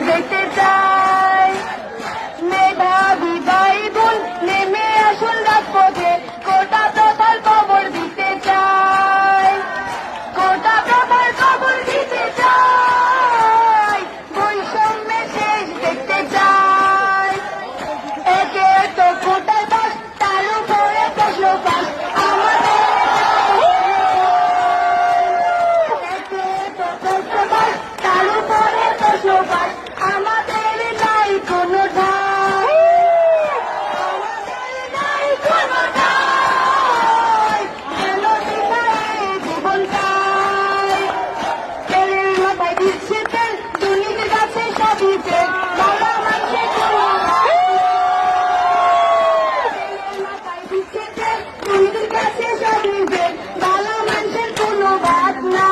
দেখতে চাই মেধাবী ভাই বোন নেমে আসুন রাজপথে কোটা প্রথার খবর দিতে চাই কোটা প্রথার খবর দিতে চাই বৈষম্যের শেষ দেখতে চাই একে তো কোটায় বাস তার উপরে প্রশ্ন পাস তার উপরে প্রশ্ন পাস আমাদের নাই কোনো ঠাই আমাদের নাই কোনো ঠাই কেন দিশায় জীবন চাই তেলের মাথায় দিচ্ছে তেল দুর্নীতির কাছে সবই তেল বাংলা মানুষের কোনো তেলের মাথায় দিচ্ছে তেল দুর্নীতির কাছে সবই তেল বাংলা মানুষের কোনো বাদ না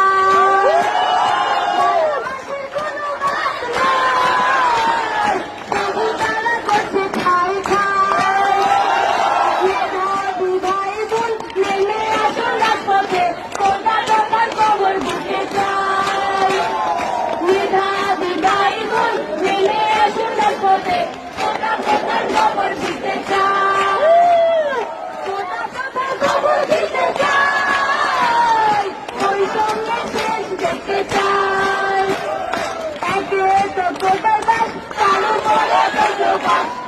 Bye.